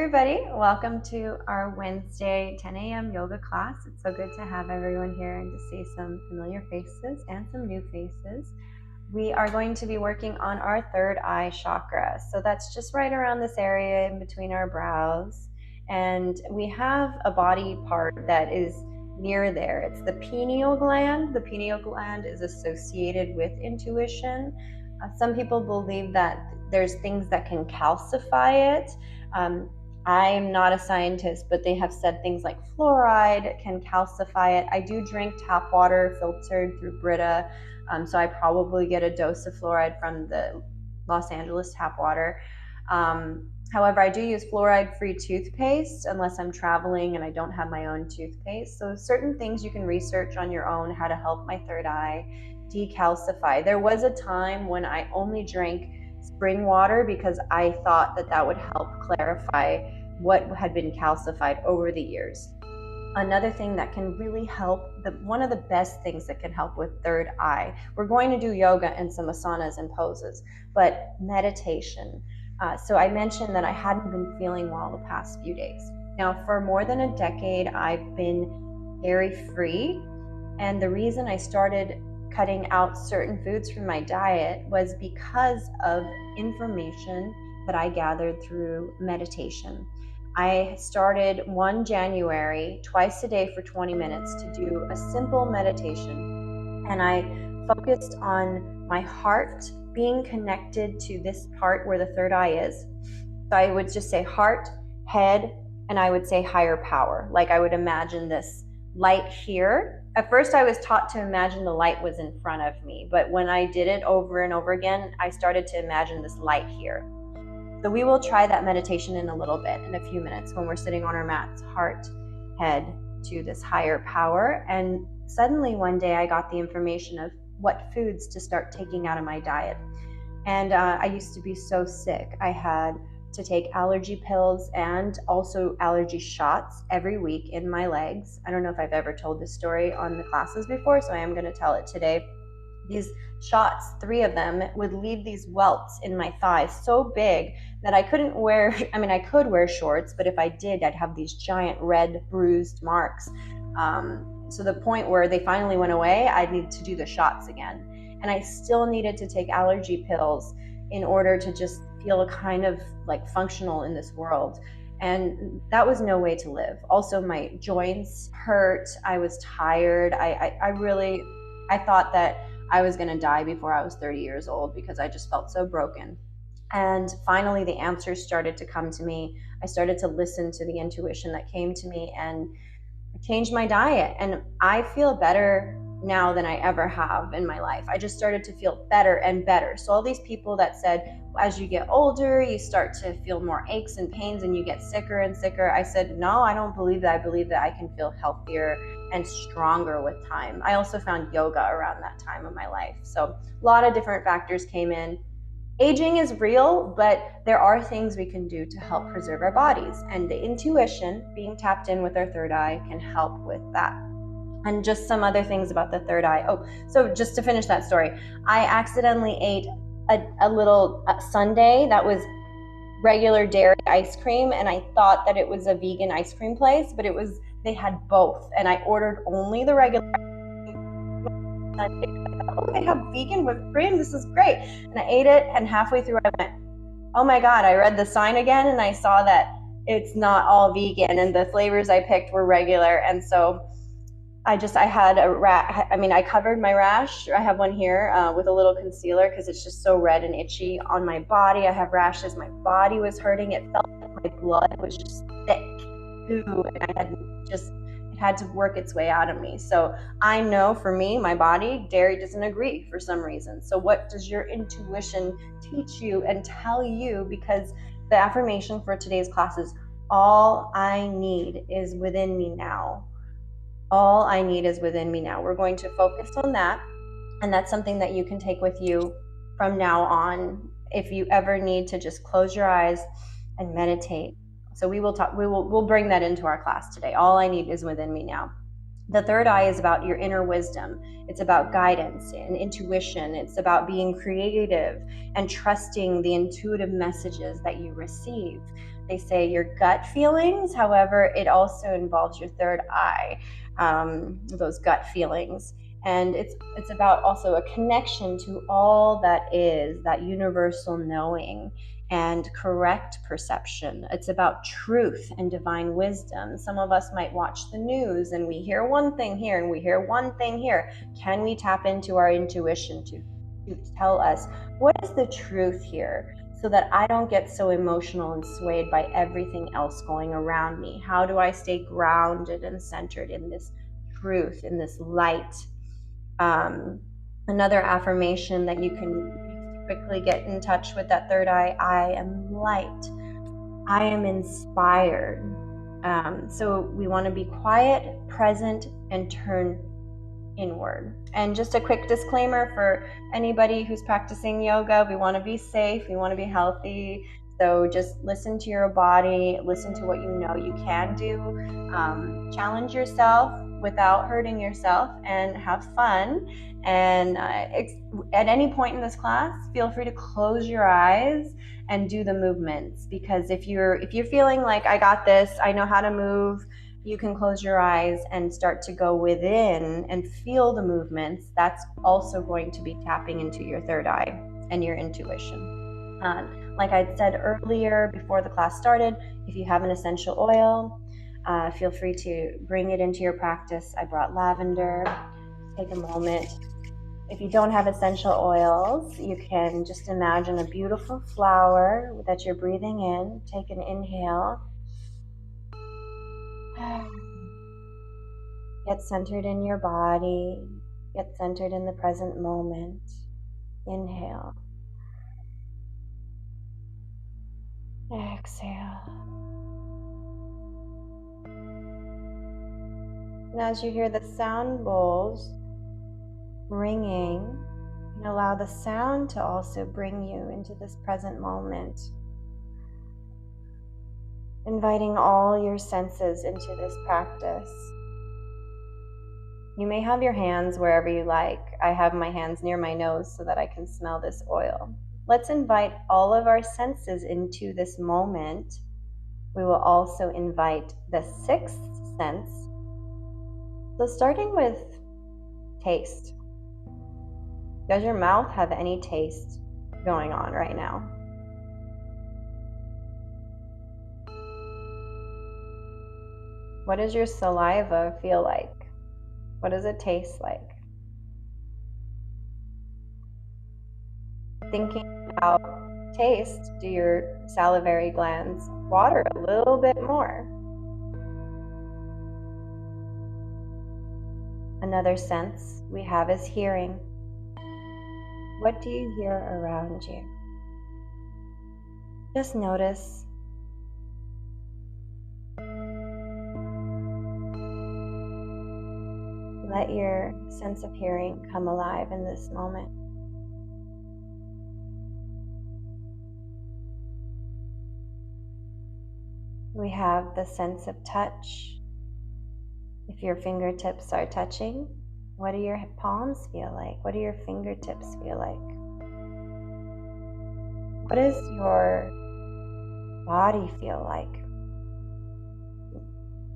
everybody. Welcome to our Wednesday 10 a.m. yoga class. It's so good to have everyone here and to see some familiar faces and some new faces. We are going to be working on our third eye chakra. So that's just right around this area in between our brows. And we have a body part that is near there. It's the pineal gland. The pineal gland is associated with intuition. Some people believe that there's things that can calcify it. I'm not a scientist, but they have said things like fluoride can calcify it. I do drink tap water filtered through Brita, so I probably get a dose of fluoride from the Los Angeles tap water. However, I do use fluoride-free toothpaste unless I'm traveling and I don't have my own toothpaste. So certain things you can research on your own how to help my third eye decalcify. There was a time when I only drank spring water because I thought that would help clarify what had been calcified over the years. Another thing that can really help, one of the best things that can help with third eye, we're going to do yoga and some asanas and poses, but meditation. So I mentioned that I hadn't been feeling well the past few days. Now, for more than a decade, I've been dairy-free, and the reason I started cutting out certain foods from my diet was because of information that I gathered through meditation. I started 1 January, twice a day for 20 minutes to do a simple meditation. And I focused on my heart being connected to this part where the third eye is. So I would just say heart, head, and I would say higher power. Like I would imagine this light here. At first I was taught to imagine the light was in front of me, but when I did it over and over again, I started to imagine this light here. So we will try that meditation in a little bit, in a few minutes, when we're sitting on our mats, heart, head to this higher power. And suddenly one day I got the information of what foods to start taking out of my diet. And I used to be so sick. I had to take allergy pills and also allergy shots every week in my legs. I don't know if I've ever told this story on the classes before, so I am going to tell it today. These shots, 3 of them, would leave these welts in my thighs so big that I couldn't wear, I could wear shorts, but if I did, I'd have these giant red bruised marks. So the point where they finally went away, I needed to do the shots again. And I still needed to take allergy pills in order to just feel kind of like functional in this world. And that was no way to live. Also, my joints hurt. I was tired. I thought that I was going to die before I was 30 years old because I just felt so broken. And finally, the answers started to come to me. I started to listen to the intuition that came to me, and I changed my diet. And I feel better now than I ever have in my life. I just started to feel better and better. So all these people that said, as you get older, you start to feel more aches and pains and you get sicker and sicker. I said, no, I don't believe that. I believe that I can feel healthier and stronger with time. I also found yoga around that time of my life. So a lot of different factors came in. Aging is real, but there are things we can do to help preserve our bodies. And the intuition, being tapped in with our third eye, can help with that. And just some other things about the third eye. Oh, so just to finish that story, I accidentally ate a little sundae that was regular dairy ice cream, and I thought that it was a vegan ice cream place, but they had both, and I ordered only the regular. I thought, oh, they have vegan whipped cream, this is great. And I ate it, and halfway through I went, oh my God, I read the sign again, and I saw that it's not all vegan, and the flavors I picked were regular. And so I had I covered my rash. I have one here with a little concealer because it's just so red and itchy on my body. I have rashes. My body was hurting. It felt like my blood was just thick. Ooh, and it had to work its way out of me. So I know for me, my body, dairy doesn't agree for some reason. So what does your intuition teach you and tell you? Because the affirmation for today's class is, all I need is within me now. All I need is within me now. We're going to focus on that. And that's something that you can take with you from now on. If you ever need to just close your eyes and meditate. So we'll bring that into our class today. All I need is within me now. The third eye is about your inner wisdom. It's about guidance and intuition. It's about being creative and trusting the intuitive messages that you receive. They say your gut feelings, however, it also involves your third eye, those gut feelings. And it's about also a connection to all that is, that universal knowing and correct perception. It's about truth and divine wisdom. Some of us might watch the news and we hear one thing here and we hear one thing here. Can we tap into our intuition to tell us what is the truth here, so that I don't get so emotional and swayed by everything else going around me? How do I stay grounded and centered in this truth, in this light? Another affirmation that you can quickly get in touch with that third eye: I am light, I am inspired. So we want to be quiet, present, and turn inward. And just a quick disclaimer for anybody who's practicing yoga: we want to be safe, we want to be healthy. So just listen to your body, listen to what you know you can do, challenge yourself without hurting yourself, and have fun. And at any point in this class, feel free to close your eyes and do the movements, because if you're feeling like, I got this, I know how to move, you can close your eyes and start to go within and feel the movements. That's also going to be tapping into your third eye and your intuition. Like I said earlier before the class started, if you have an essential oil, feel free to bring it into your practice. I brought lavender. Take a moment. If you don't have essential oils, you can just imagine a beautiful flower that you're breathing in. Take an inhale. Get centered in your body. Get centered in the present moment. Inhale. Exhale. And as you hear the sound bowls ringing, you can allow the sound to also bring you into this present moment, inviting all your senses into this practice. You may have your hands wherever you like. I have my hands near my nose so that I can smell this oil. Let's invite all of our senses into this moment. We will also invite the sixth sense. So starting with taste. Does your mouth have any taste going on right now? What does your saliva feel like? What does it taste like? Thinking about taste, do your salivary glands water a little bit more? Another sense we have is hearing. What do you hear around you? Just notice. Let your sense of hearing come alive in this moment. We have the sense of touch. If your fingertips are touching, what do your palms feel like? What do your fingertips feel like? What does your body feel like?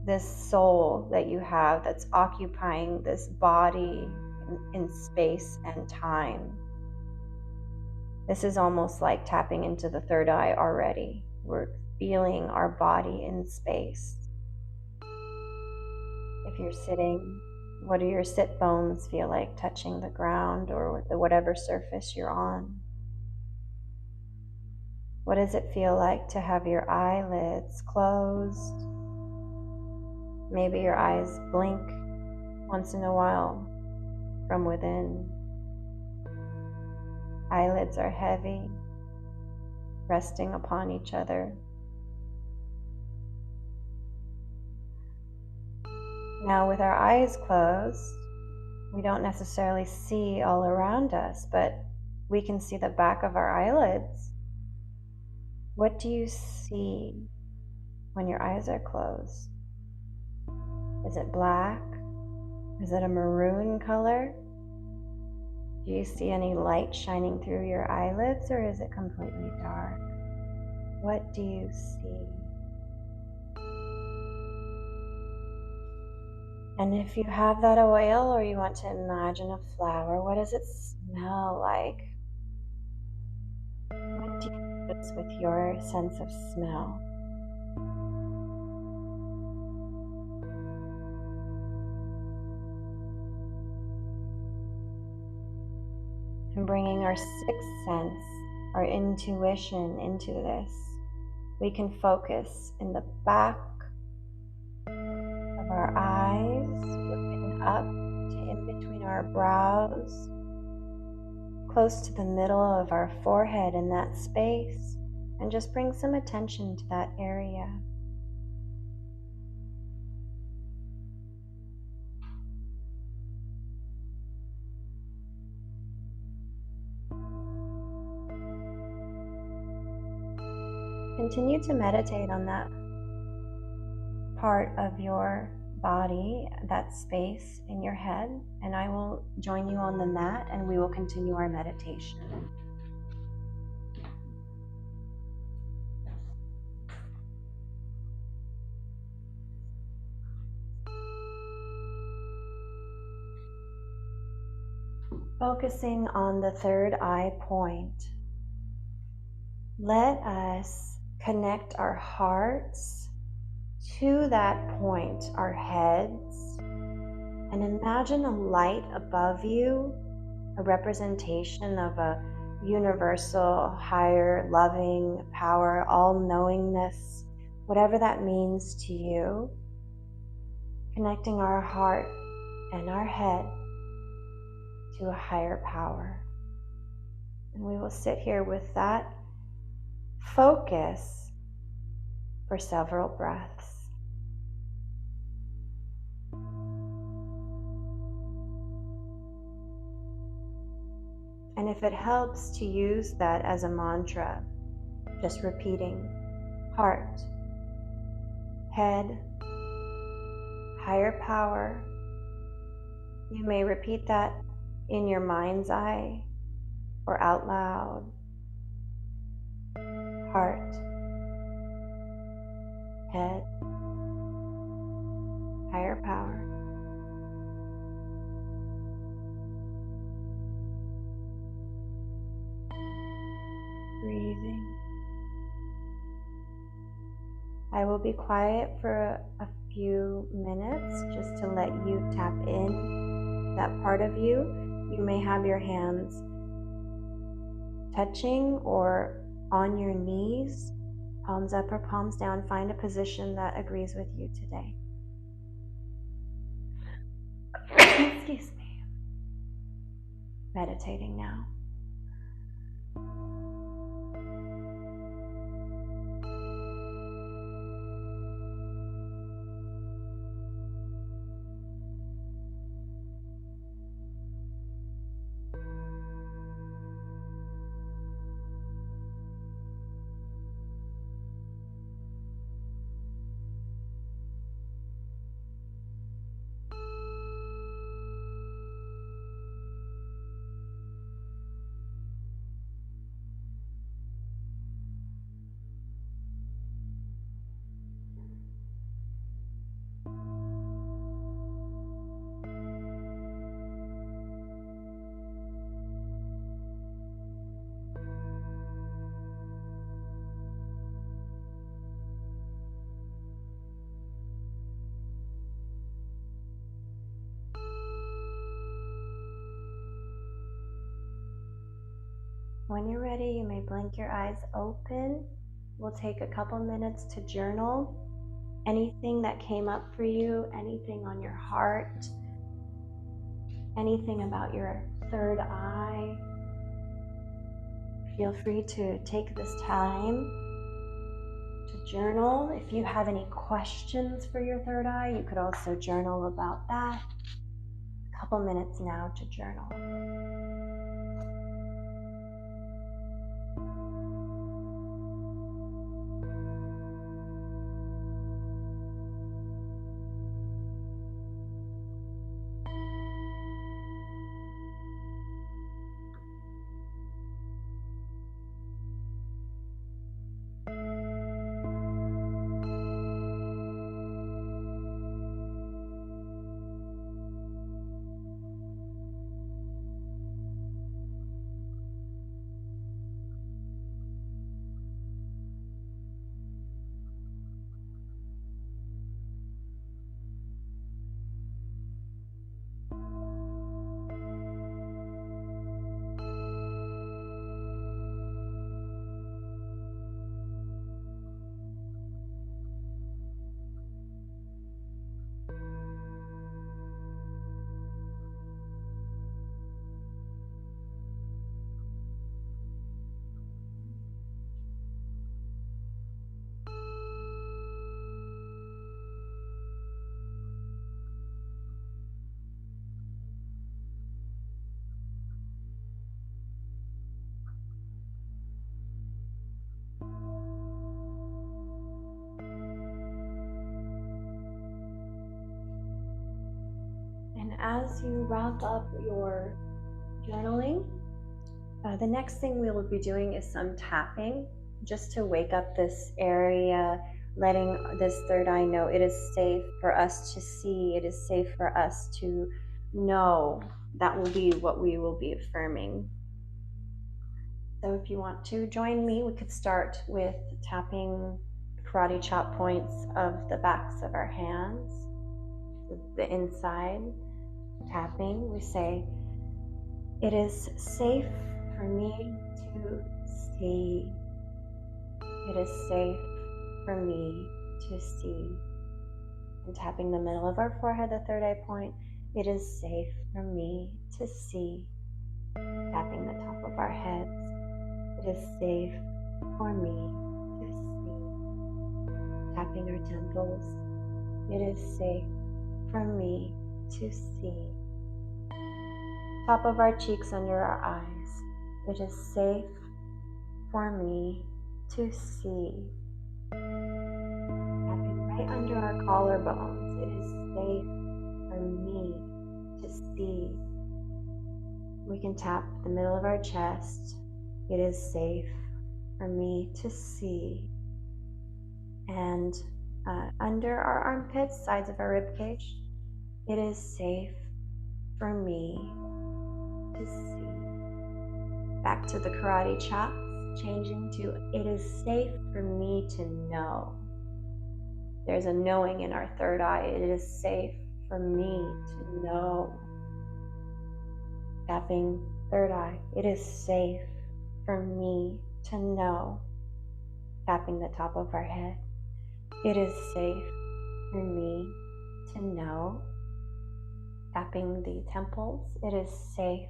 This soul that you have that's occupying this body in space and time. This is almost like tapping into the third eye already. We're feeling our body in space. If you're sitting, what do your sit bones feel like touching the ground or whatever surface you're on? What does it feel like to have your eyelids closed? Maybe your eyes blink once in a while from within. Eyelids are heavy, resting upon each other. Now, with our eyes closed, we don't necessarily see all around us, but we can see the back of our eyelids. What do you see when your eyes are closed? Is it black? Is it a maroon color? Do you see any light shining through your eyelids, or is it completely dark? What do you see? And if you have that oil, or you want to imagine a flower, what does it smell like? What do you notice with your sense of smell? And bringing our sixth sense, our intuition into this, we can focus in the back of our eyes, looking up to in between our brows, close to the middle of our forehead in that space, and just bring some attention to that area. Continue to meditate on that part of your body, that space in your head, and I will join you on the mat and we will continue our meditation. Focusing on the third eye point, let us connect our hearts to that point, our heads, and imagine a light above you, a representation of a universal, higher, loving power, all-knowingness, whatever that means to you, connecting our heart and our head to a higher power. And we will sit here with that focus for several breaths. And if it helps to use that as a mantra, just repeating heart, head, higher power. You may repeat that in your mind's eye or out loud. Heart, head, higher power. Breathing. I will be quiet for a few minutes just to let you tap in that part of you. You may have your hands touching or on your knees, palms up or palms down. Find a position that agrees with you today. Excuse me. Meditating now. When you're ready, you may blink your eyes open. We'll take a couple minutes to journal. Anything that came up for you, anything on your heart, anything about your third eye. Feel free to take this time to journal. If you have any questions for your third eye, you could also journal about that. A couple minutes now to journal. as you wrap up your journaling, the next thing we will be doing is some tapping, just to wake up this area, letting this third eye know it is safe for us to see, it is safe for us to know. That will be what we will be affirming. So if you want to join me, we could start with tapping karate chop points of the backs of our hands, the inside. Tapping, we say, it is safe for me to see. It is safe for me to see. And tapping the middle of our forehead, the third eye point, it is safe for me to see. Tapping the top of our heads, it is safe for me to see. Tapping our temples, it is safe for me to see. Top of our cheeks, under our eyes, it is safe for me to see. Tapping right under our collarbones, it is safe for me to see. We can tap the middle of our chest, it is safe for me to see. And under our armpits, sides of our rib cage, it is safe for me to see. Back to the karate chops, changing to it is safe for me to know. There's a knowing in our third eye. It is safe for me to know. Tapping third eye, it is safe for me to know. Tapping the top of our head, it is safe for me to know. Tapping the temples, it is safe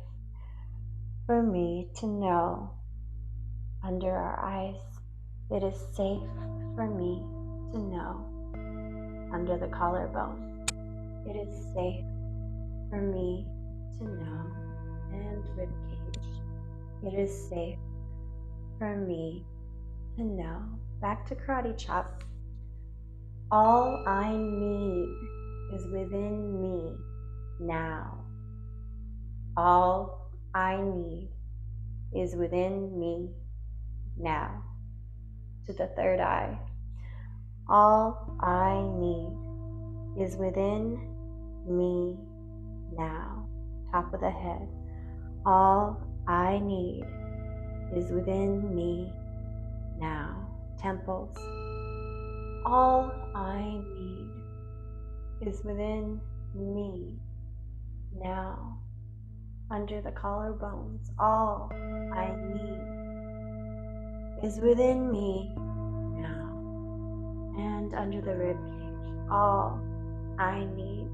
for me to know. Under our eyes, it is safe for me to know. Under the collarbone, it is safe for me to know. And rib cage, it is safe for me to know. Back to karate chop. All I need is within me now. All I need is within me now. To the third eye. All I need is within me now. Top of the head. All I need is within me now. Temples. All I need is within me now. Under the collarbones, all I need is within me now. And under the rib cage, all I need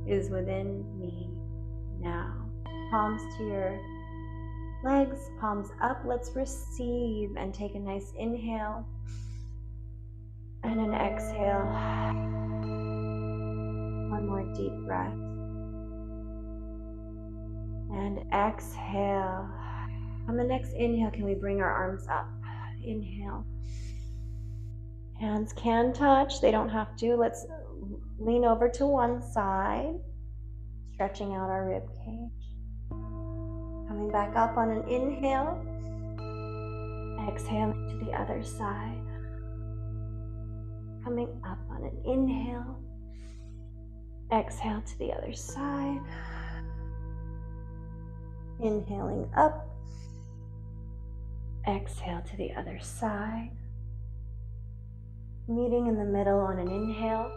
is within me now. Palms to your legs, palms up. Let's receive and take a nice inhale and an exhale. One more deep breath. And exhale. On the next inhale, can we bring our arms up? Inhale. Hands can touch, they don't have to. Let's lean over to one side, stretching out our rib cage. Coming back up on an inhale. Exhaling to the other side. Coming up on an inhale. Exhale to the other side. Inhaling up. Exhale to the other side. Meeting in the middle on an inhale.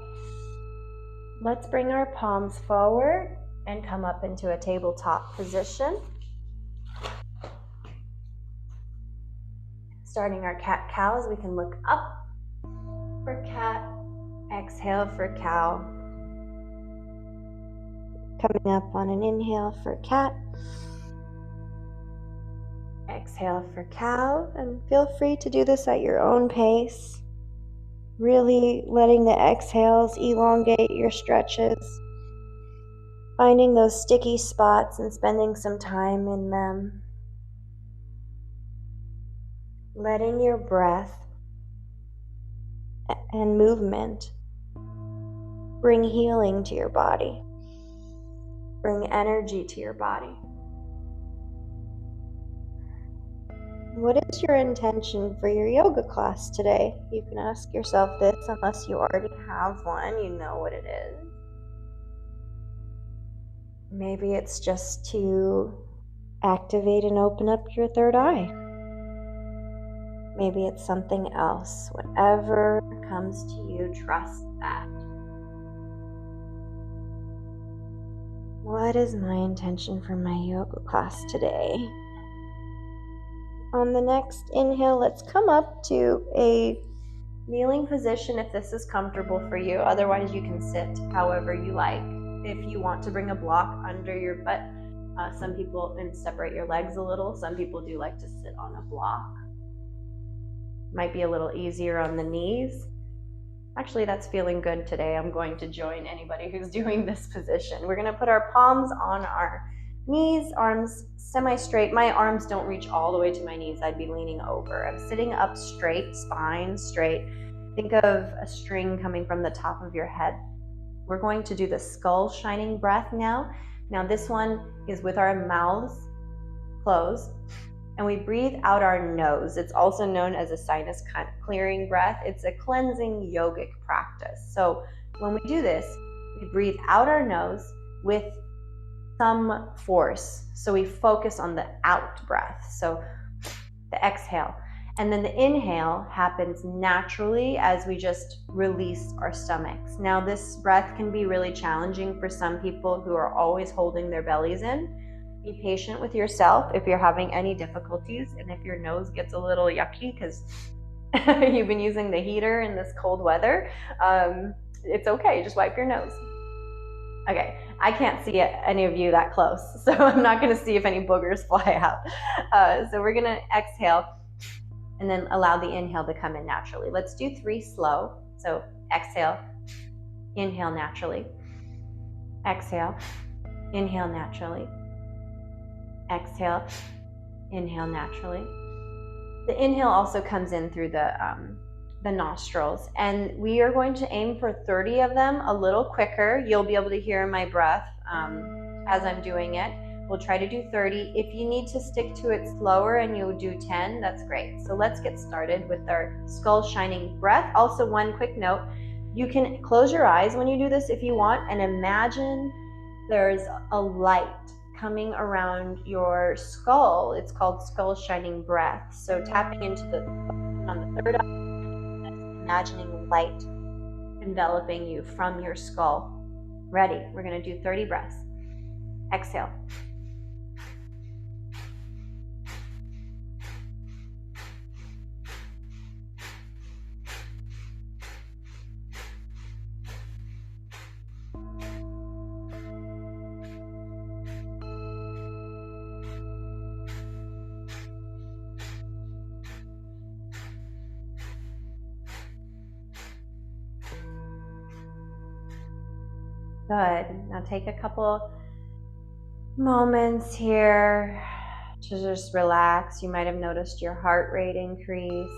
Let's bring our palms forward and come up into a tabletop position. Starting our cat-cows, we can look up for cat, exhale for cow. Coming up on an inhale for cat, exhale for cow, and feel free to do this at your own pace. Really letting the exhales elongate your stretches, finding those sticky spots and spending some time in them. Letting your breath and movement bring healing to your body. Bring energy to your body. What is your intention for your yoga class today? You can ask yourself this unless you already have one, you know what it is. Maybe it's just to activate and open up your third eye. Maybe it's something else. Whatever comes to you, trust that. What is my intention for my yoga class today? On the next inhale, let's come up to a kneeling position if this is comfortable for you. Otherwise, you can sit however you like. If you want to bring a block under your butt, some people, and separate your legs a little. Some people do like to sit on a block. Might be a little easier on the knees. Actually, that's feeling good today. I'm going to join anybody who's doing this position. We're going to put our palms on our knees, arms semi-straight. My arms don't reach all the way to my knees. I'd be leaning over. I'm sitting up straight, spine straight. Think of a string coming from the top of your head. We're going to do the skull shining breath now. Now this one is with our mouths closed, and we breathe out our nose. It's also known as a sinus clearing breath. It's a cleansing yogic practice. So when we do this, we breathe out our nose with some force. So we focus on the out breath. So the exhale. And then the inhale happens naturally as we just release our stomachs. Now this breath can be really challenging for some people who are always holding their bellies in. Be patient with yourself if you're having any difficulties, and if your nose gets a little yucky because you've been using the heater in this cold weather, it's okay, just wipe your nose. Okay, I can't see any of you that close, so I'm not going to see if any boogers fly out. So we're going to exhale and then allow the inhale to come in naturally. Let's do 3 slow. So exhale, inhale naturally, exhale, inhale naturally, exhale, inhale naturally. The inhale also comes in through the nostrils, and we are going to aim for 30 of them, a little quicker. You'll be able to hear my breath as I'm doing it. We'll try to do 30. If you need to stick to it slower and you'll do 10, that's great. So let's get started with our skull shining breath. Also, one quick note, you can close your eyes when you do this if you want, and imagine there's a light coming around your skull. It's called skull shining breath. So tapping into on the third eye, imagining light enveloping you from your skull. Ready? We're going to do 30 breaths. Exhale. Good. Now take a couple moments here to just relax. You might have noticed your heart rate increase.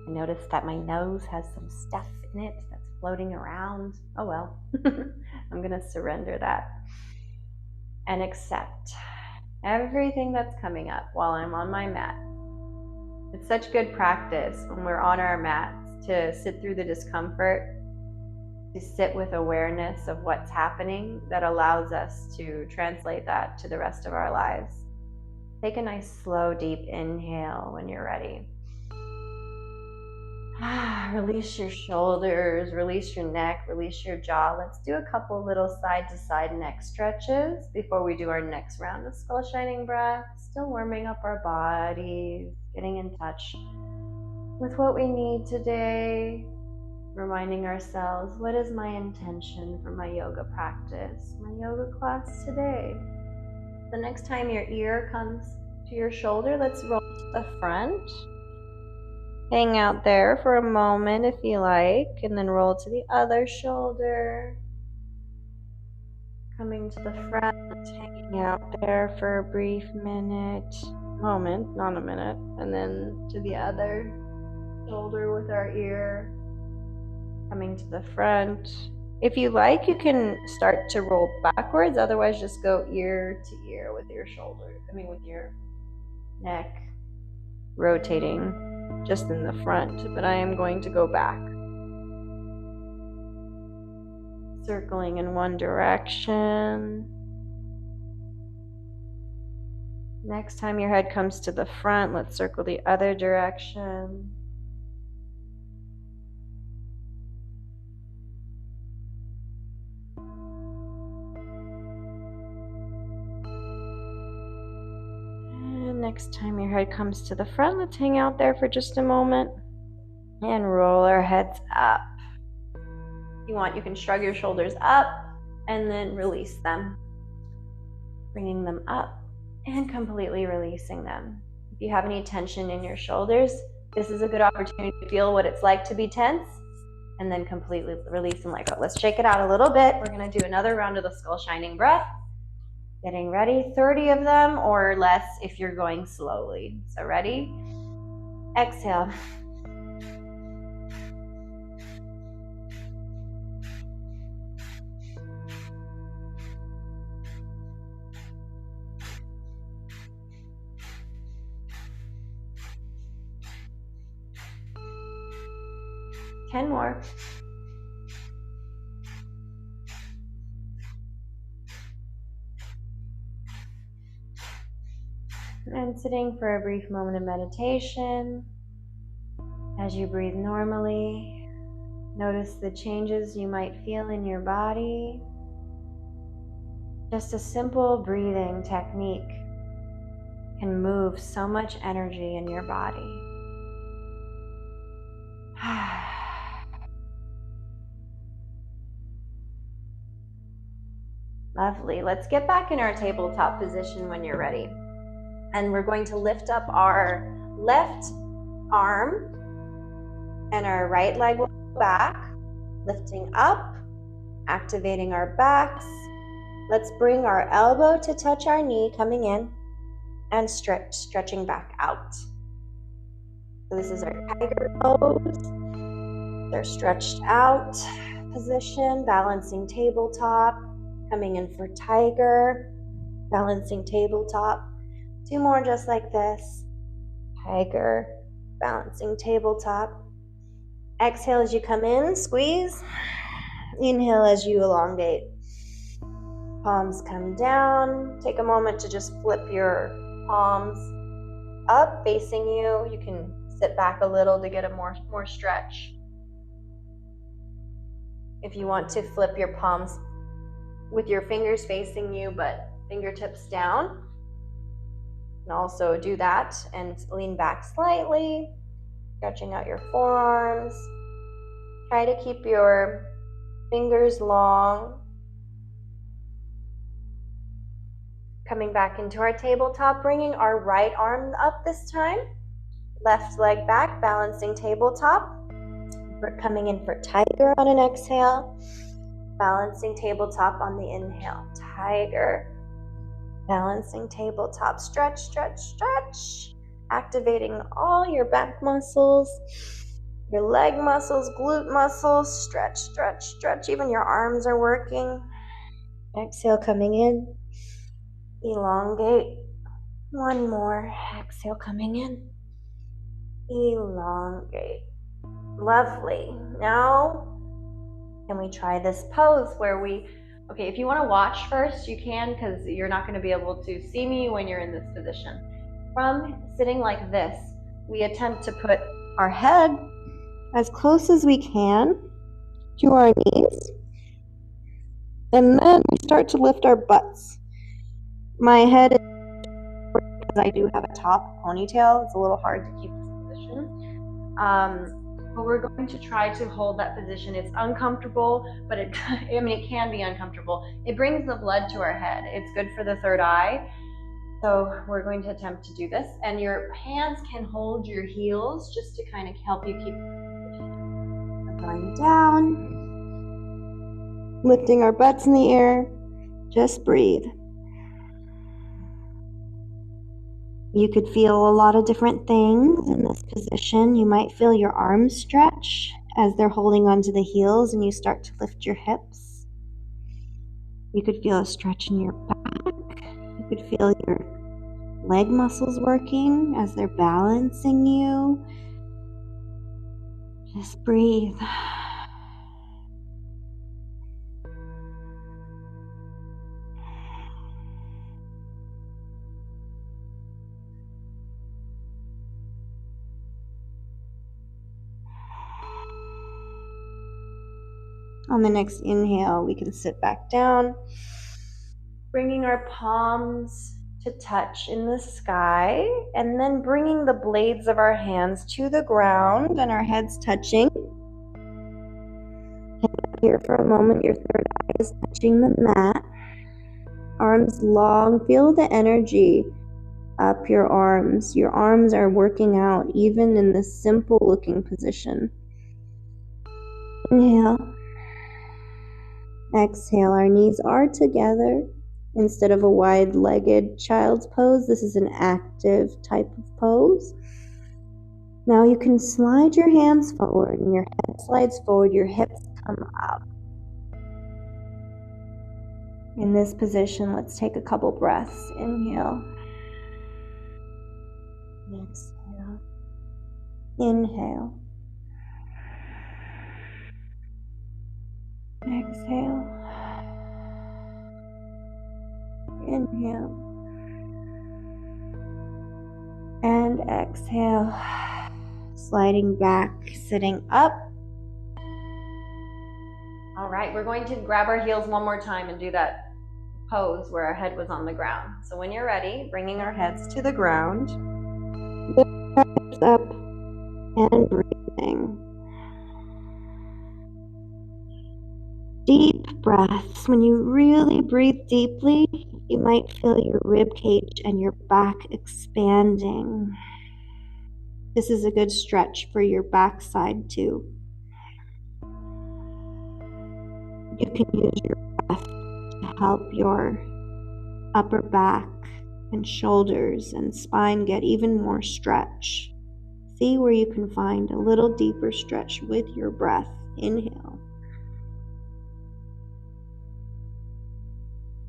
I noticed that my nose has some stuff in it that's floating around. Oh well. I'm going to surrender that and accept everything that's coming up while I'm on my mat. It's such good practice when we're on our mats to sit through the discomfort, to sit with awareness of what's happening that allows us to translate that to the rest of our lives. Take a nice slow deep inhale when you're ready. Release your shoulders, release your neck, release your jaw. Let's do a couple little side to side neck stretches before we do our next round of skull shining breath. Still warming up our bodies, getting in touch with what we need today. Reminding ourselves, what is my intention for my yoga practice, my yoga class today? The next time your ear comes to your shoulder, let's roll to the front. Hang out there for a moment if you like, and then roll to the other shoulder. Coming to the front, hanging out there for a brief moment, not a minute, and then to the other shoulder with our ear. Coming to the front, If you like, you can start to roll backwards. Otherwise, just go ear to ear with your shoulder. With your neck rotating just in the front. But I am going to go back. Circling in one direction. Next time your head comes to the front, let's circle the other direction. And next time your head comes to the front, let's hang out there for just a moment and roll our heads up. If you want, you can shrug your shoulders up and then release them. Bringing them up and completely releasing them. If you have any tension in your shoulders, this is a good opportunity to feel what it's like to be tense and then completely release and let go. Let's shake it out a little bit. We're going to do another round of the skull shining breath. Getting ready, 30 of them or less if you're going slowly. So ready? Exhale. Ten more. And sitting for a brief moment of meditation. As you breathe normally, notice the changes you might feel in your body. Just a simple breathing technique can move so much energy in your body. Lovely. Let's get back in our tabletop position when you're ready. And we're going to lift up our left arm and our right leg will go back, lifting up, activating our backs. Let's bring our elbow to touch our knee, coming in, and stretching back out. So this is our tiger pose. They're stretched out position, balancing tabletop, coming in for tiger, balancing tabletop. 2 more just like this. Tiger, balancing tabletop. Exhale as you come in, squeeze. Inhale as you elongate. Palms come down. Take a moment to just flip your palms up, facing you. You can sit back a little to get a more stretch. If you want to flip your palms with your fingers facing you, but fingertips down, and also do that and lean back slightly, stretching out your forearms. Try to keep your fingers long. Coming back into our tabletop, bringing our right arm up this time. Left leg back, balancing tabletop. We're coming in for tiger on an exhale. Balancing tabletop on the inhale. Tiger. Balancing tabletop. Stretch, stretch, stretch. Activating all your back muscles, your leg muscles, glute muscles. Stretch, stretch, stretch. Even your arms are working. Exhale, coming in. Elongate. 1 more. Exhale, coming in. Elongate. Lovely. Now, can we try this pose where okay, if you want to watch first, you can, because you're not going to be able to see me when you're in this position. From sitting like this, we attempt to put our head as close as we can to our knees, and then we start to lift our butts. My head is, because I do have a top ponytail, it's a little hard to keep this position. But we're going to try to hold that position. It's uncomfortable, but it can be uncomfortable. It brings the blood to our head. It's good for the third eye. So we're going to attempt to do this. And your hands can hold your heels just to kind of help you keep going down. Lifting our butts in the air. Just breathe. You could feel a lot of different things in this position. You might feel your arms stretch as they're holding onto the heels and you start to lift your hips. You could feel a stretch in your back. You could feel your leg muscles working as they're balancing you. Just breathe. On the next inhale, we can sit back down, bringing our palms to touch in the sky, and then bringing the blades of our hands to the ground and our heads touching. Here for a moment, your third eye is touching the mat. Arms long, feel the energy up your arms. Your arms are working out even in this simple looking position. Inhale. Exhale, our knees are together. Instead of a wide-legged child's pose, this is an active type of pose. Now you can slide your hands forward and your head slides forward, your hips come up. In this position, let's take a couple breaths. Inhale. Exhale. Inhale. Exhale. Inhale. And exhale. Sliding back, sitting up. All right, we're going to grab our heels one more time and do that pose where our head was on the ground. So when you're ready, bringing our heads to the ground, lift our hips up and breathing. Deep breaths. When you really breathe deeply, you might feel your rib cage and your back expanding. This is a good stretch for your backside too. You can use your breath to help your upper back and shoulders and spine get even more stretch. See where you can find a little deeper stretch with your breath. Inhale.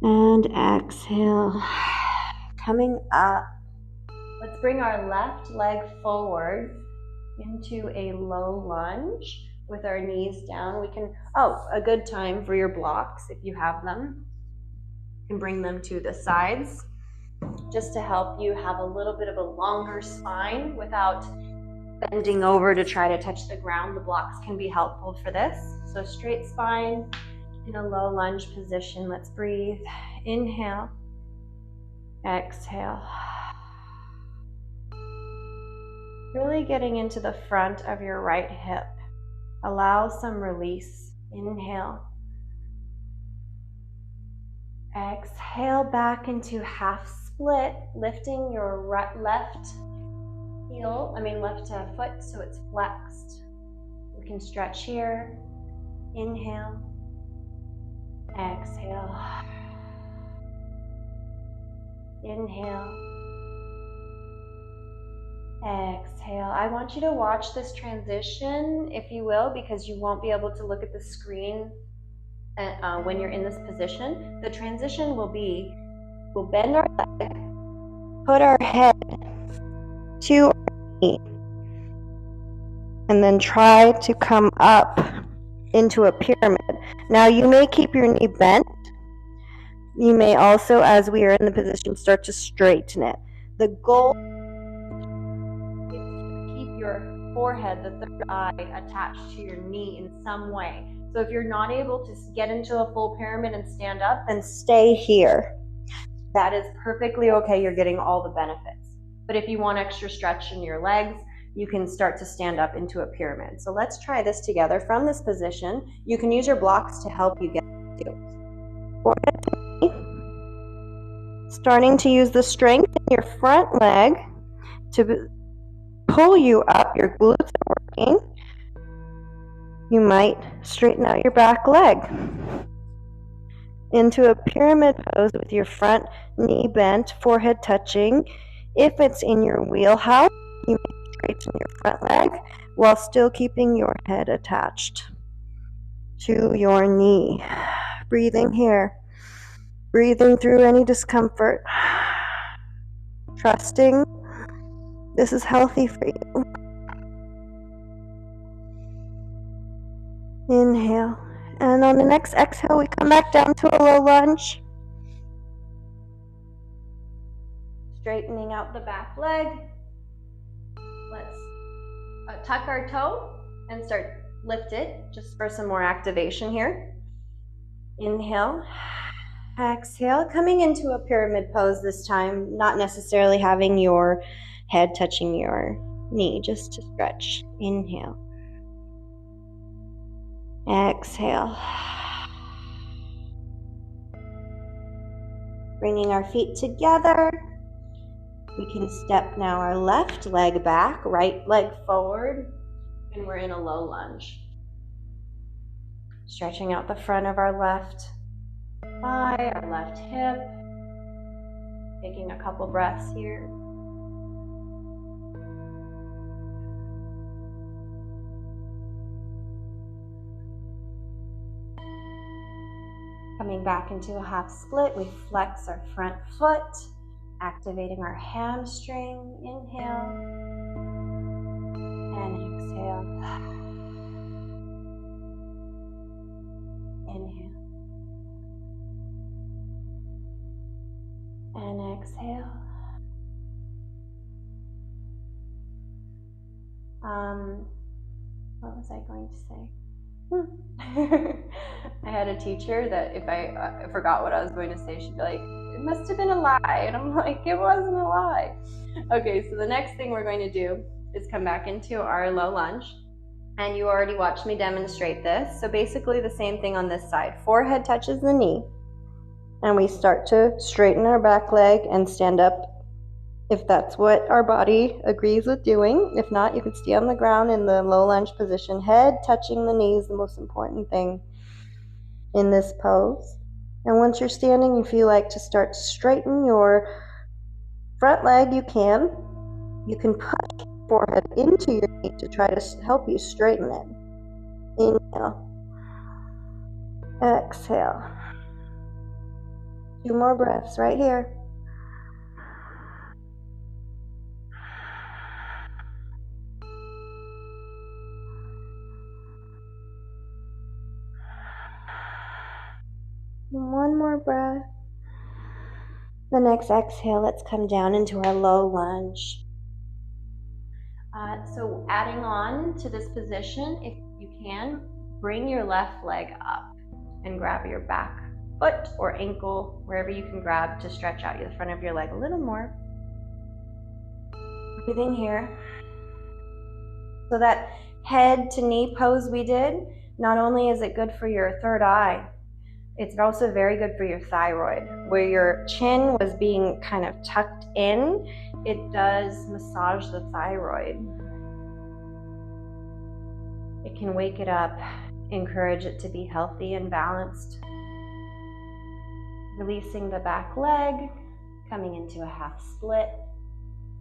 And exhale. Coming up, let's bring our left leg forward into a low lunge with our knees down. We can, a good time for your blocks if you have them. You can bring them to the sides just to help you have a little bit of a longer spine without bending over to try to touch the ground. The blocks can be helpful for this. So straight spine in a low lunge position. Let's breathe. Inhale. Exhale. Really getting into the front of your right hip. Allow some release. Inhale. Exhale back into half split, lifting your left foot so it's flexed. We can stretch here. Inhale. Exhale. Inhale. Exhale. I want you to watch this transition, if you will, because you won't be able to look at the screen when you're in this position. The transition will be, we'll bend our leg, put our head to our knee, and then try to come up into a pyramid. Now you may keep your knee bent. You may also, as we are in the position, start to straighten it. The goal is to keep your forehead, the third eye, attached to your knee in some way. So if you're not able to get into a full pyramid and stand up, then stay here. That is perfectly okay. You're getting all the benefits. But if you want extra stretch in your legs, you can start to stand up into a pyramid. So let's try this together. From this position, you can use your blocks to help you get to forehead to knee. Starting to use the strength in your front leg to pull you up. Your glutes are working. You might straighten out your back leg into a pyramid pose with your front knee bent, forehead touching. If it's in your wheelhouse, you may straighten your front leg while still keeping your head attached to your knee. Breathing here. Breathing through any discomfort. Trusting this is healthy for you. Inhale. And on the next exhale, we come back down to a low lunge. Straightening out the back leg. Let's tuck our toe and lift it just for some more activation here. Inhale. Exhale, coming into a pyramid pose this time, not necessarily having your head touching your knee, just to stretch. Inhale. Exhale. Bringing our feet together. We can step now our left leg back, right leg forward, and we're in a low lunge. Stretching out the front of our left thigh, our left hip. Taking a couple breaths here. Coming back into a half split, we flex our front foot, activating our hamstring. Inhale and exhale. Inhale and exhale. What was I going to say? I had a teacher that if I forgot what I was going to say, she'd be like, it must have been a lie. And I'm like, it wasn't a lie. Okay, so the next thing we're going to do is come back into our low lunge. And you already watched me demonstrate this. So basically the same thing on this side. Forehead touches the knee. And we start to straighten our back leg and stand up if that's what our body agrees with doing. If not, you could stay on the ground in the low lunge position. Head touching the knee is the most important thing in this pose. And once you're standing, you feel like to start to straighten your front leg, you can push your forehead into your knee to try to help you straighten it. Inhale. Exhale. 2 more breaths right here. One more breath. The next exhale, let's come down into our low lunge. So adding on to this position, if you can, bring your left leg up and grab your back foot or ankle, wherever you can grab to stretch out the front of your leg a little more. Breathing here. So that head to knee pose we did, not only is it good for your third eye, it's also very good for your thyroid. Where your chin was being kind of tucked in, it does massage the thyroid. It can wake it up, encourage it to be healthy and balanced. Releasing the back leg, coming into a half split.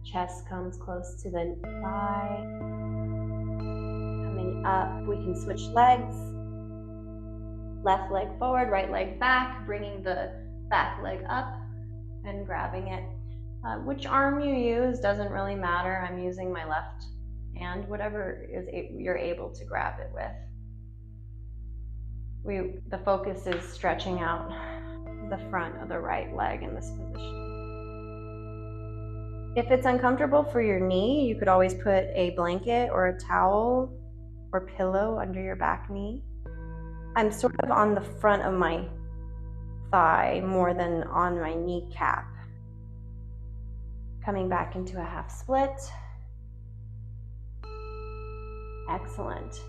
Chest comes close to the thigh. Coming up, we can switch legs. Left leg forward, right leg back, bringing the back leg up and grabbing it. Which arm you use doesn't really matter. I'm using my left hand, whatever you're able to grab it with. The focus is stretching out the front of the right leg in this position. If it's uncomfortable for your knee, you could always put a blanket or a towel or pillow under your back knee. I'm sort of on the front of my thigh more than on my kneecap. Coming back into a half split. Excellent.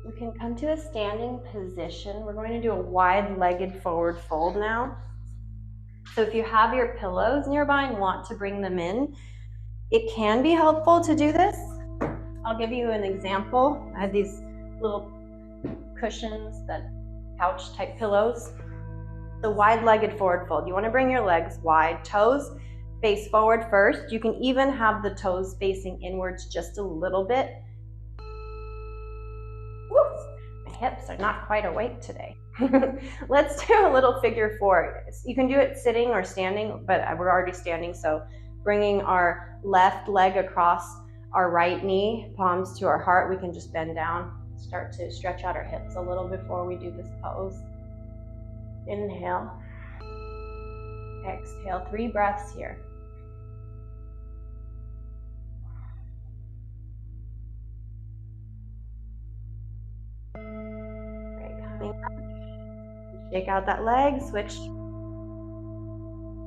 You can come to a standing position. We're going to do a wide-legged forward fold now. So if you have your pillows nearby and want to bring them in, it can be helpful to do this. I'll give you an example. I have these little cushions, that couch type pillows. The wide-legged forward fold. You want to bring your legs wide, toes face forward first. You can even have the toes facing inwards just a little bit. Woo! My hips are not quite awake today. Let's do a little figure four. You can do it sitting or standing, but we're already standing, so bringing our left leg across our right knee, palms to our heart, we can just bend down, start to stretch out our hips a little before we do this pose. Inhale. Exhale, 3 breaths here. Great, coming up. Shake out that leg, switch.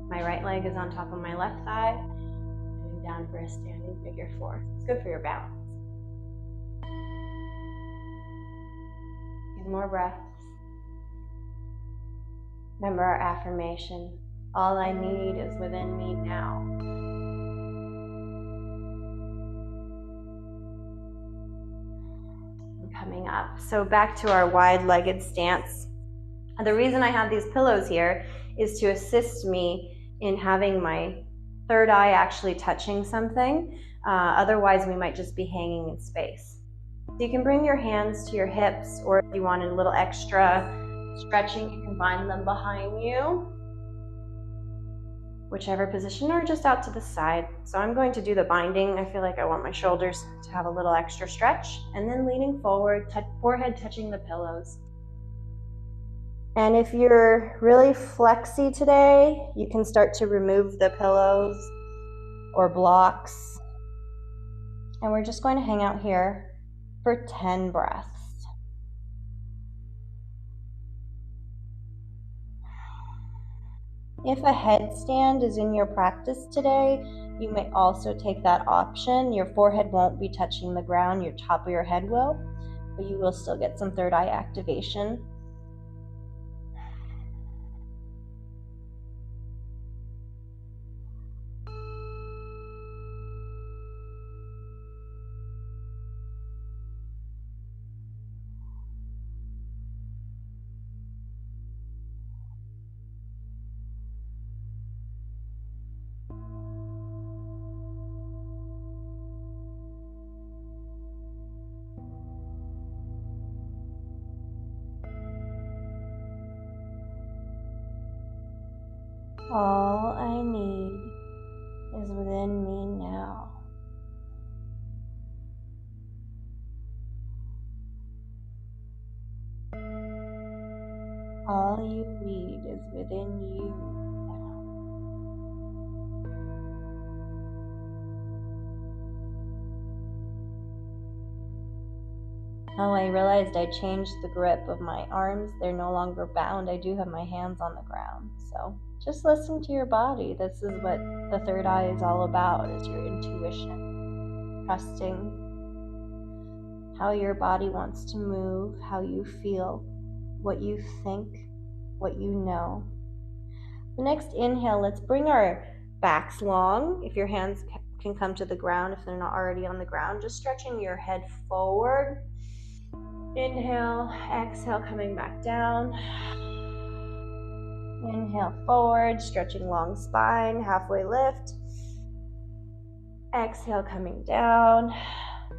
My right leg is on top of my left thigh. And down for a standing figure four. It's good for your balance. Few more breaths. Remember our affirmation. All I need is within me now. Coming up. So back to our wide-legged stance. The reason I have these pillows here is to assist me in having my third eye actually touching something. Otherwise, we might just be hanging in space. So you can bring your hands to your hips, or if you want a little extra stretching, you can bind them behind you. Whichever position, or just out to the side. So I'm going to do the binding. I feel like I want my shoulders to have a little extra stretch. And then leaning forward, forehead touching the pillows. And if you're really flexy today, you can start to remove the pillows or blocks. And we're just going to hang out here for 10 breaths. If a headstand is in your practice today, you may also take that option. Your forehead won't be touching the ground, your top of your head will, but you will still get some third eye activation. All I need is within me now. All you need is within you now. Oh, I realized I changed the grip of my arms. They're no longer bound. I do have my hands on the ground. So just listen to your body. This is what the third eye is all about, is your intuition. Trusting how your body wants to move, how you feel, what you think, what you know. The next inhale, let's bring our backs long. If your hands can come to the ground, if they're not already on the ground, just stretching your head forward. Inhale, exhale, coming back down. Inhale forward, stretching long spine, halfway lift. Exhale, coming down.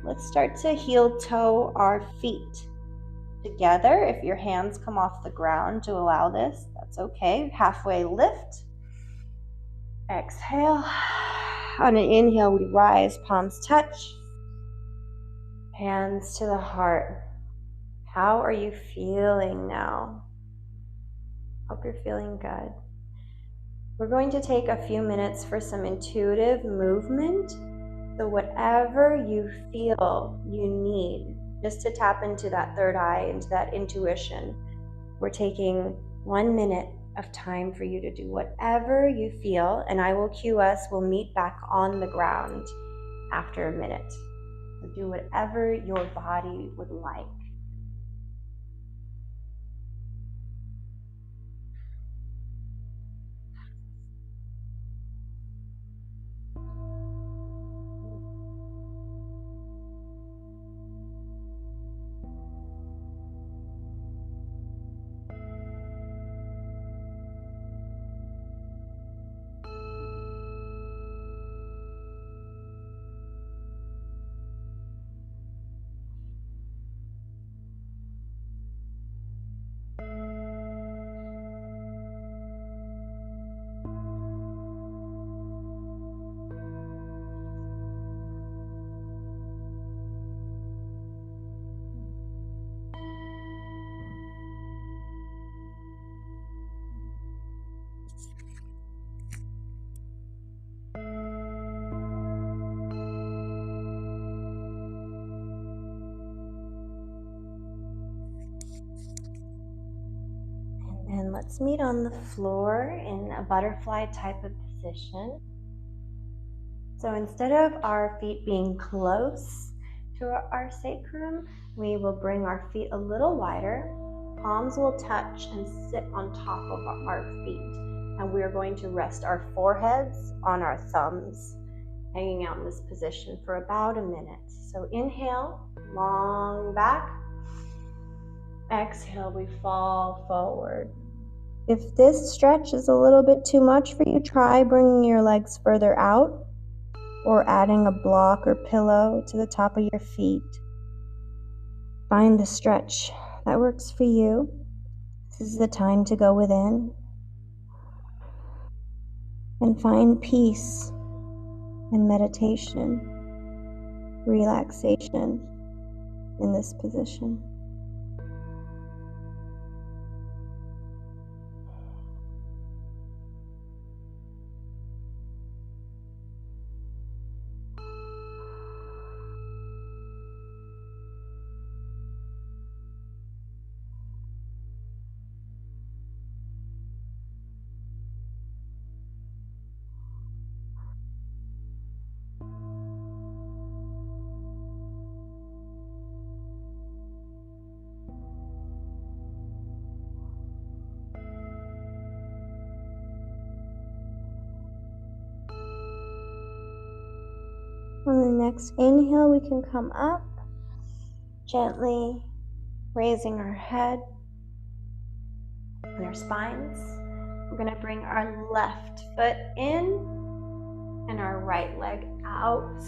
Let's start to heel toe our feet together. If your hands come off the ground to allow this, that's okay. Halfway lift. Exhale. On an inhale, we rise, palms touch. Hands to the heart. How are you feeling now? Hope you're feeling good. We're going to take a few minutes for some intuitive movement. So whatever you feel you need, just to tap into that third eye, into that intuition, we're taking 1 minute of time for you to do whatever you feel, and I will cue us. We'll meet back on the ground after a minute. So do whatever your body would like. Let's meet on the floor in a butterfly type of position. So instead of our feet being close to our sacrum, we will bring our feet a little wider. Palms will touch and sit on top of our feet. And we are going to rest our foreheads on our thumbs, hanging out in this position for about a minute. So inhale, long back. Exhale, we fall forward. If this stretch is a little bit too much for you, try bringing your legs further out or adding a block or pillow to the top of your feet. Find the stretch that works for you. This is the time to go within and find peace and meditation, relaxation in this position. On the next inhale, we can come up, gently raising our head and our spines. We're going to bring our left foot in and our right leg out.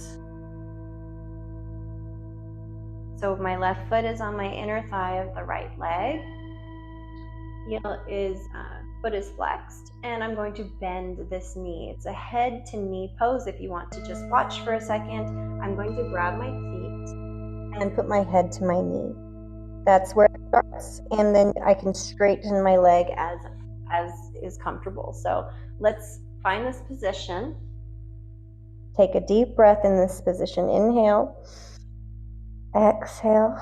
So my left foot is on my inner thigh of the right leg. Foot is flexed, and I'm going to bend this knee. It's a head to knee pose. If you want to just watch for a second, I'm going to grab my feet and put my head to my knee. That's where it starts, and then I can straighten my leg as is comfortable. So let's find this position. Take a deep breath in this position. Inhale, exhale,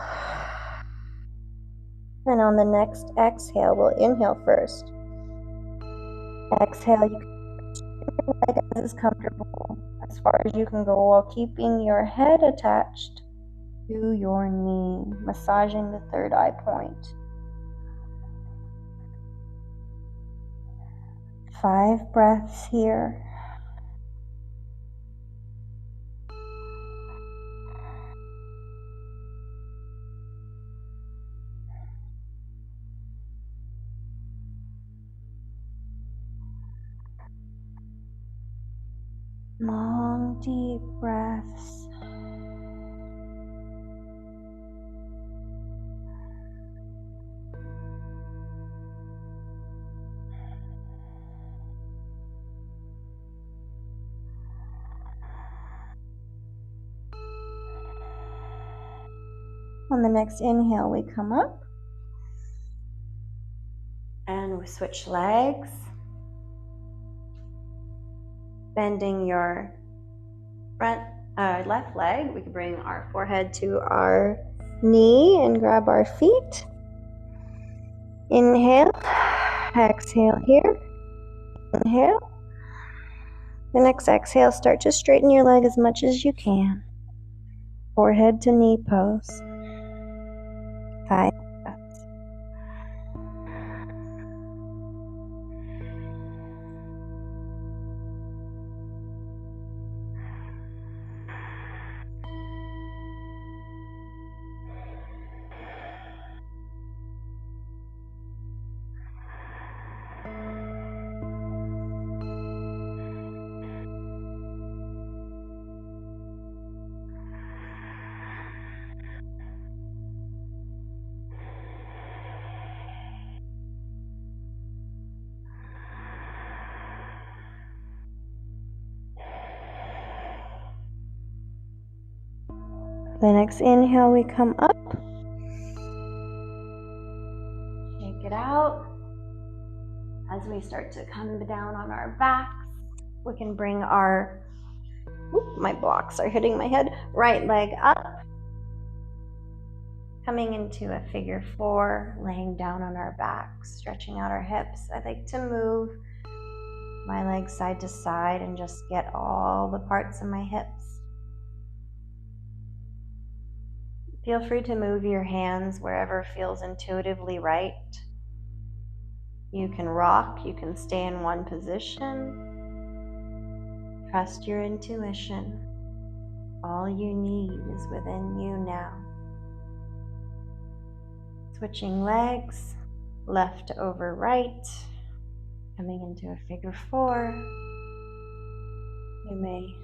and on the next exhale, we'll inhale first. Exhale, you can straighten your leg as is comfortable, as far as you can go, while keeping your head attached to your knee, massaging the third eye point. 5 breaths here. Long, deep breaths. On the next inhale, we come up and we switch legs. Bending your left leg, we can bring our forehead to our knee and grab our feet. Inhale, exhale here. Inhale. The next exhale, start to straighten your leg as much as you can. Forehead to knee pose. 5 breaths. The next inhale, we come up. Shake it out. As we start to come down on our backs, we can bring our, my blocks are hitting my head, right leg up. Coming into a figure 4, laying down on our backs, stretching out our hips. I'd like to move my legs side to side and just get all the parts of my hips. Feel free to move your hands wherever feels intuitively right. You can rock, you can stay in one position. Trust your intuition. All you need is within you now. Switching legs, left over right, coming into a figure 4. You may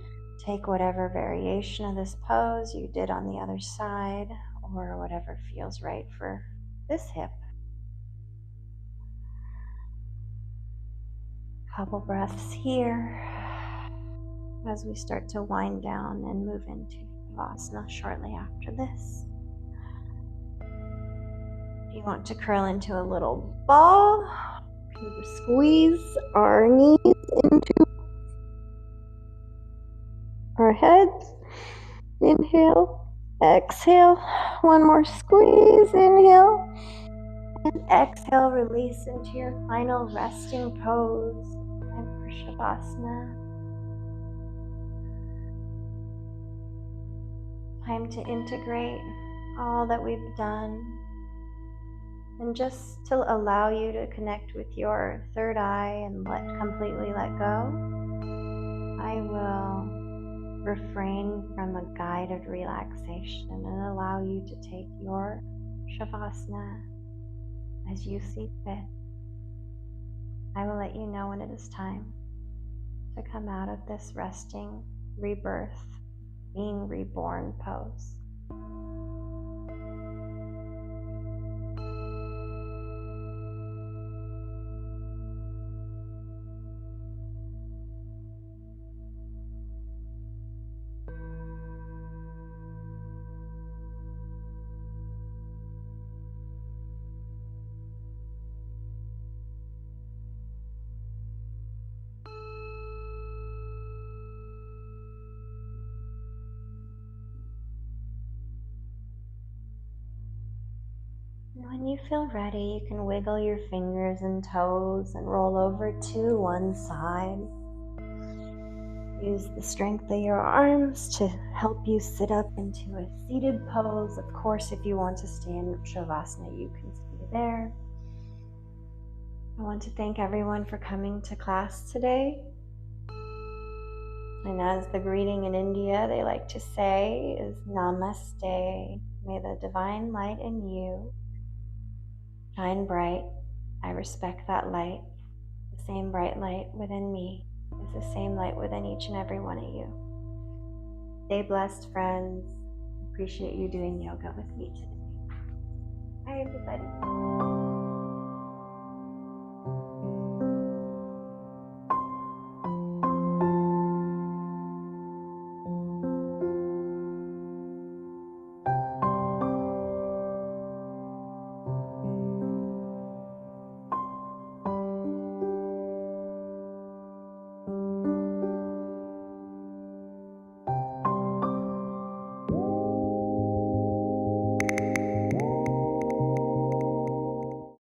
take whatever variation of this pose you did on the other side, or whatever feels right for this hip. Couple breaths here as we start to wind down and move into Shavasana shortly after this. If you want to curl into a little ball, Squeeze our knees into our heads. Inhale, exhale. One more squeeze. Inhale. and exhale, release into your final resting pose. Time for Shavasana. Time to integrate all that we've done, and just to allow you to connect with your third eye and completely let go. I will refrain from a guided relaxation and allow you to take your Shavasana as you see fit. I will let you know when it is time to come out of this resting, rebirth, being reborn pose. When you feel ready, you can wiggle your fingers and toes and roll over to one side. Use the strength of your arms to help you sit up into a seated pose. Of course, if you want to stay in Shavasana, you can stay there. I want to thank everyone for coming to class today. And as the greeting in India they like to say is Namaste. May the divine light in you shine bright. I respect that light. The same bright light within me is the same light within each and every one of you. Stay blessed, friends. Appreciate you doing yoga with me today. Bye, everybody.